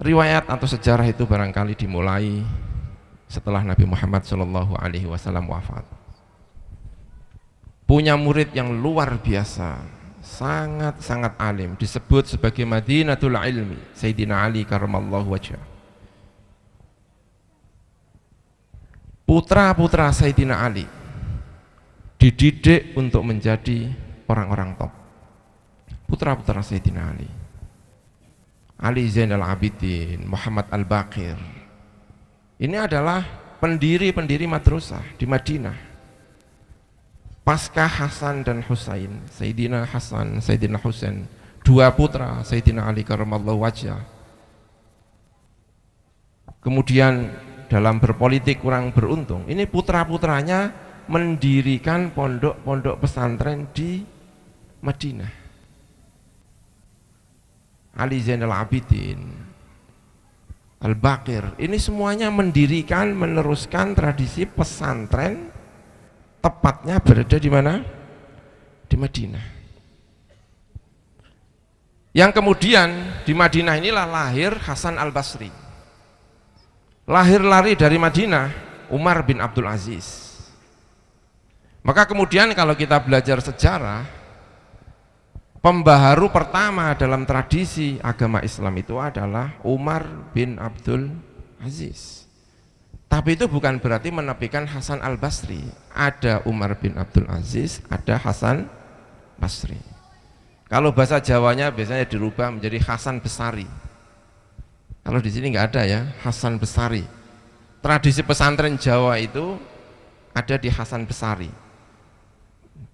Riwayat atau sejarah itu barangkali dimulai setelah Nabi Muhammad SAW wafat. Punya murid yang luar biasa, sangat-sangat alim, disebut sebagai Madinatul Ilmi, Sayyidina Ali karramallahu wajhah. Putra-putra Sayyidina Ali dididik untuk menjadi orang-orang top. Putra-putra Sayyidina Ali, Ali Zainal Abidin, Muhammad Al-Baqir, ini adalah pendiri-pendiri madrasah di Madinah. Pasca Hasan dan Husain, Sayyidina Hasan, Sayyidina Husain, dua putra Sayyidina Ali karramallahu wajhah. Kemudian dalam berpolitik kurang beruntung, ini putra-putranya mendirikan pondok-pondok pesantren di Madinah. Ali Zainal Abidin, Al-Baqir, ini semuanya mendirikan, meneruskan tradisi pesantren, tepatnya berada di mana? Di Madinah. Yang kemudian di Madinah inilah lahir Hasan Al-Basri. Lahir lari dari Madinah Umar bin Abdul Aziz. Maka kemudian kalau kita belajar sejarah, pembaharu pertama dalam tradisi agama Islam itu adalah Umar bin Abdul Aziz. Tapi itu bukan berarti menepikan Hasan Al-Basri. Ada Umar bin Abdul Aziz, ada Hasan Basri. Kalau bahasa Jawanya biasanya dirubah menjadi Hasan Besari. Kalau di sini nggak ada ya, Hasan Besari. Tradisi pesantren Jawa itu ada di Hasan Besari.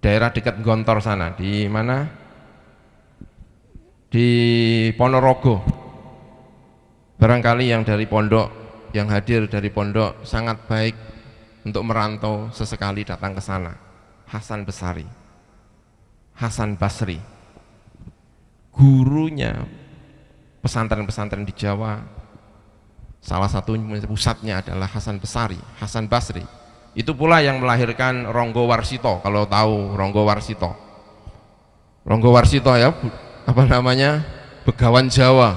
Daerah dekat Gontor sana, di mana? Di Ponorogo. Barangkali yang dari pondok, yang hadir dari pondok sangat baik untuk merantau sesekali datang ke sana. Hasan Besari, Hasan Basri, gurunya pesantren-pesantren di Jawa, salah satu pusatnya adalah Hasan Besari, Hasan Basri. Itu pula yang melahirkan Ronggo Warsito. Kalau tahu Ronggo Warsito, Ronggo Warsito ya, apa namanya, Begawan Jawa,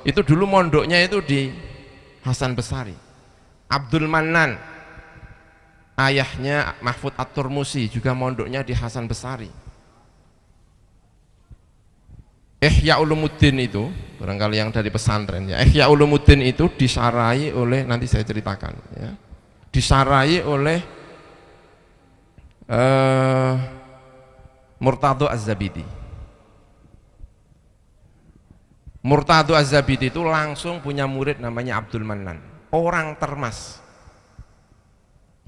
itu dulu mondoknya itu di Hasan Besari. Abdul Manan, ayahnya Mahfud At-Turmusi, juga mondoknya di Hasan Besari. Ihya Ulumuddin itu, barangkali yang dari pesantren ya, Ihya Ulumuddin itu disarai oleh, nanti saya ceritakan ya, disarai oleh Murtado Az-Zabidi. Murtado Az-Zabidi itu langsung punya murid namanya Abdul Manan, orang Termas.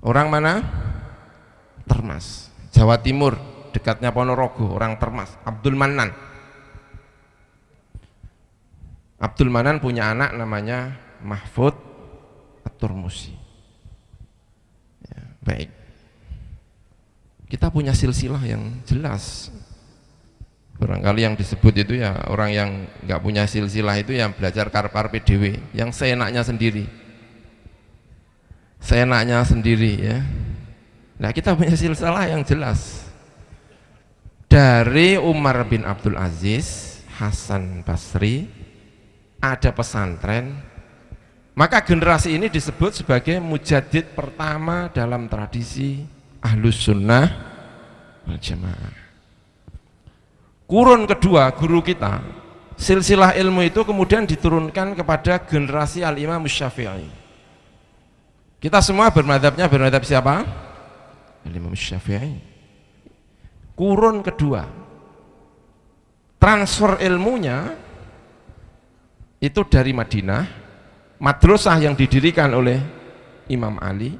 Orang mana? Termas, Jawa Timur, dekatnya Ponorogo, orang Termas, Abdul Manan. Abdul Manan punya anak namanya Mahfud At-Turmusi. Ya, baik. Kita punya silsilah yang jelas. Barangkali yang disebut itu ya orang yang nggak punya silsilah itu yang belajar karpar PDW, yang seenaknya sendiri. Seenaknya sendiri ya. Nah, kita punya silsilah yang jelas. Dari Umar bin Abdul Aziz, Hasan Basri, ada pesantren, maka generasi ini disebut sebagai mujaddid pertama dalam tradisi Ahlus Sunnah wal Jamaah. Kurun kedua guru kita, silsilah ilmu itu kemudian diturunkan kepada generasi Al-Imam Syafi'i. Kita semua bermadhabnya bermadhab siapa? Al-Imam Syafi'i. Kurun kedua, transfer ilmunya itu dari Madinah, madrasah yang didirikan oleh Imam Ali,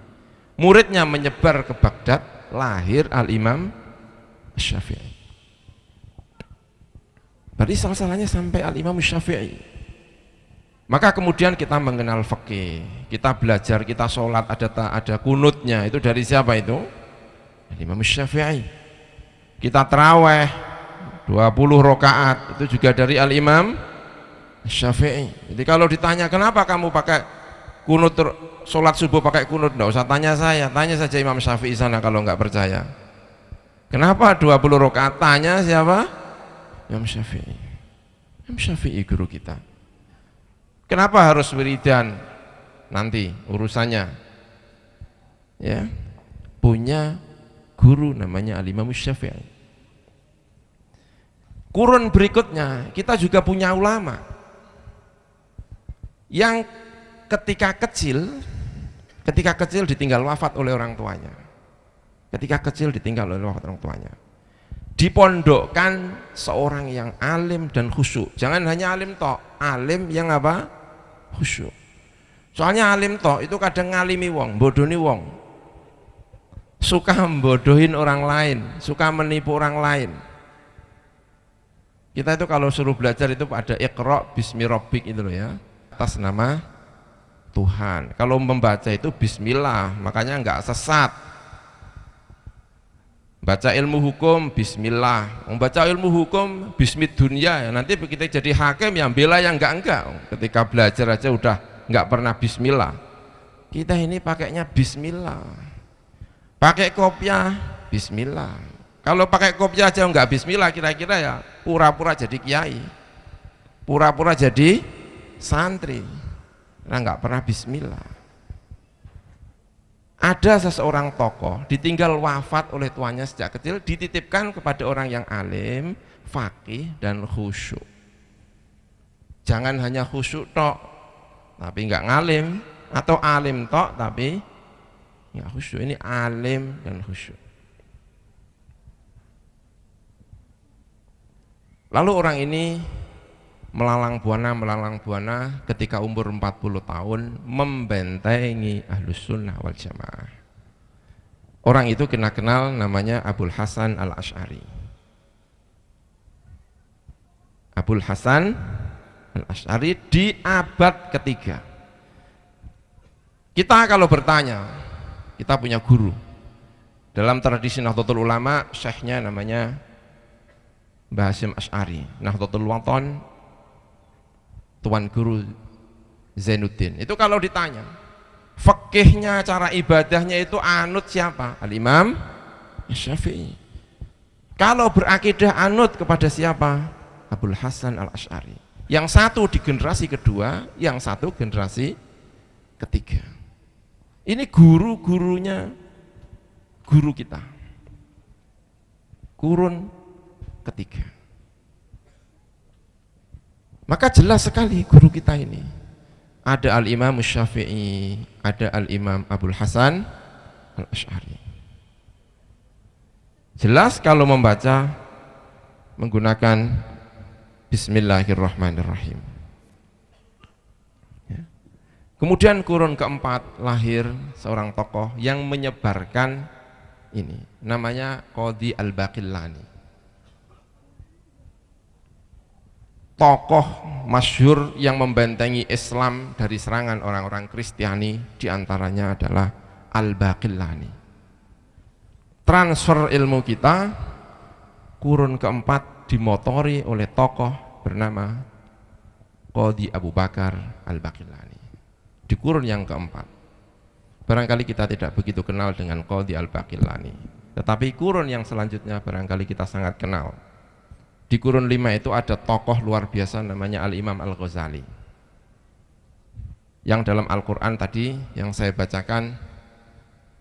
muridnya menyebar ke Baghdad, lahir Al-Imam Syafi'i. Berarti salah-salahnya sampai Al-Imam Syafi'i. Maka kemudian kita mengenal fikih, kita belajar, kita sholat, ada kunutnya, itu dari siapa itu? Al-Imam Syafi'i. Kita taraweh 20 rakaat, itu juga dari Al-Imam Syafi'i. Jadi kalau ditanya kenapa kamu pakai kunut, sholat subuh pakai kunut, enggak usah tanya saya, tanya saja Imam Syafi'i sana kalau nggak percaya. Kenapa 20 rakaat? Tanya siapa? Imam Syafi'i. Imam Syafi'i guru kita. Kenapa harus wiridan? Nanti urusannya. Ya. Punya guru namanya Al-Imam Syafi'i. Kurun berikutnya kita juga punya ulama yang ketika kecil ditinggal wafat oleh orang tuanya. Ketika kecil ditinggal oleh orang tuanya. Dipondokkan seorang yang alim dan khusyuk. Jangan hanya alim tok, alim yang apa? Khusyuk. Soalnya alim tok itu kadang ngalimi wong, bodoni wong. Suka membodohin orang lain, suka menipu orang lain. Kita itu kalau suruh belajar itu ada Iqra bismi rabbik itu loh ya, atas nama Tuhan. Kalau membaca itu bismillah, makanya enggak sesat. Baca ilmu hukum bismillah, membaca ilmu hukum bismid dunya ya. Nanti kita jadi hakim yang bela yang enggak. Ketika belajar aja udah enggak pernah bismillah. Kita ini pakainya bismillah. Pakai kopiah bismillah. Kalau pakai kopiah aja enggak bismillah, kira-kira ya pura-pura jadi kiai, pura-pura jadi santri. Nah, enggak pernah bismillah. Ada seseorang tokoh ditinggal wafat oleh tuannya sejak kecil, dititipkan kepada orang yang alim, faqih dan khusyuk. Jangan hanya khusyuk tok tapi enggak ngalim, atau alim tok tapi enggak khusyuk. Ini alim dan khusyuk. Lalu orang ini melalang buana ketika umur 40 tahun membentengi Ahlus Sunnah wal Jamaah. Orang itu kenal namanya Abul Hasan Al-Asy'ari. Abul Hasan Al-Asy'ari di abad ketiga. Kita kalau bertanya, kita punya guru. Dalam tradisi Nahdlatul Ulama, syekhnya namanya Mbah Hasyim Asy'ari. Nahdlatul Wathon, Tuan Guru Zainuddin. Itu kalau ditanya fikihnya, cara ibadahnya itu anut siapa? Al-Imam Syafi'i. Kalau berakidah anut kepada siapa? Abul Hasan Al-Asy'ari. Yang satu di generasi kedua, yang satu generasi ketiga. Ini guru-gurunya guru kita, kurun ketiga. Maka jelas sekali guru kita ini. Ada Al-Imam Syafi'i, ada Al-Imam Abul Hasan Al-Asy'ari. Jelas kalau membaca menggunakan Bismillahirrahmanirrahim. Ya. Kemudian kurun keempat lahir seorang tokoh yang menyebarkan ini, namanya Qadhi Al-Baqillani. Tokoh masyhur yang membentengi Islam dari serangan orang-orang Kristiani, diantaranya adalah Al-Baqillani. Transfer ilmu kita kurun keempat dimotori oleh tokoh bernama Qadhi Abu Bakar Al-Baqillani. Di kurun yang keempat. Barangkali kita tidak begitu kenal dengan Qadhi Al-Baqillani, tetapi kurun yang selanjutnya barangkali kita sangat kenal. Di kurun 5 itu ada tokoh luar biasa namanya Al-Imam Al-Ghazali, yang dalam Al-Quran tadi yang saya bacakan,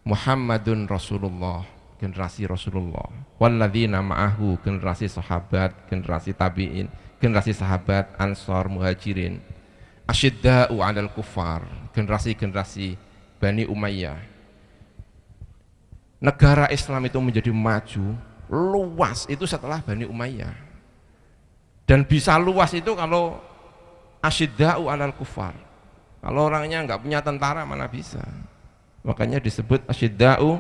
Muhammadun Rasulullah, generasi Rasulullah, walladzina ma'ahu, generasi sahabat, generasi tabi'in, generasi sahabat, ansar, muhajirin, asyidda'u 'alal kuffar, generasi-generasi Bani Umayyah. Negara Islam itu menjadi maju, luas itu setelah Bani Umayyah. Dan bisa luas itu kalau asyidda'u 'alal kuffar. Kalau orangnya enggak punya tentara mana bisa. Makanya disebut asyidda'u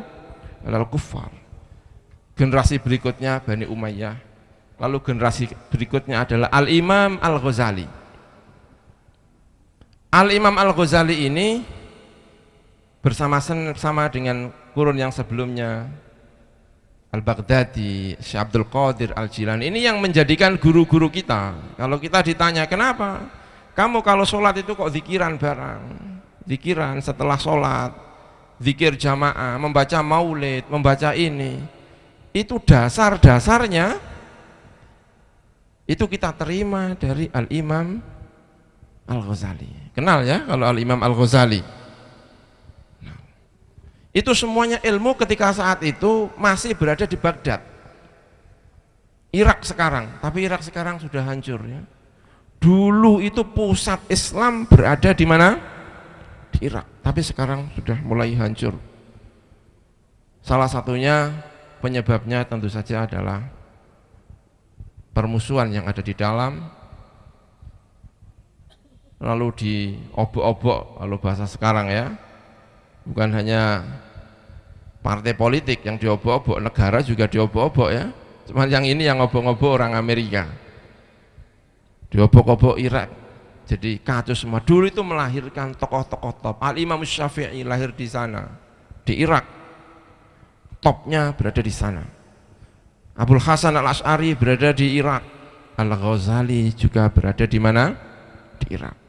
'alal kuffar. Generasi berikutnya Bani Umayyah. Lalu generasi berikutnya adalah Al-Imam Al-Ghazali. Al-Imam Al-Ghazali ini bersama dengan kurun yang sebelumnya Al-Baghdadi, Syekh Abdul Qadir Al-Jilani, ini yang menjadikan guru-guru kita. Kalau kita ditanya, kenapa kamu kalau sholat itu kok zikiran barang, zikiran setelah sholat, zikir jamaah, membaca maulid, membaca ini, itu dasar-dasarnya itu kita terima dari Al-Imam Al-Ghazali. Kenal ya kalau Al-Imam Al-Ghazali. Itu semuanya ilmu ketika saat itu masih berada di Baghdad, Irak sekarang, tapi Irak sekarang sudah hancur ya. Dulu itu pusat Islam berada di mana? Di Irak, tapi sekarang sudah mulai hancur. Salah satunya penyebabnya tentu saja adalah permusuhan yang ada di dalam, lalu diobok-obok kalau bahasa sekarang ya. Bukan hanya partai politik yang diobok-obok, negara juga diobok-obok ya. Cuman yang ini yang ngobok-ngobok orang Amerika, diobok-obok Irak, jadi kacau semua. Dulu itu melahirkan tokoh-tokoh top. Al-Imam Syafi'i lahir di sana, di Irak, topnya berada di sana. Abul Hasan Al-Asy'ari berada di Irak, Al-Ghazali juga berada di mana? Di Irak.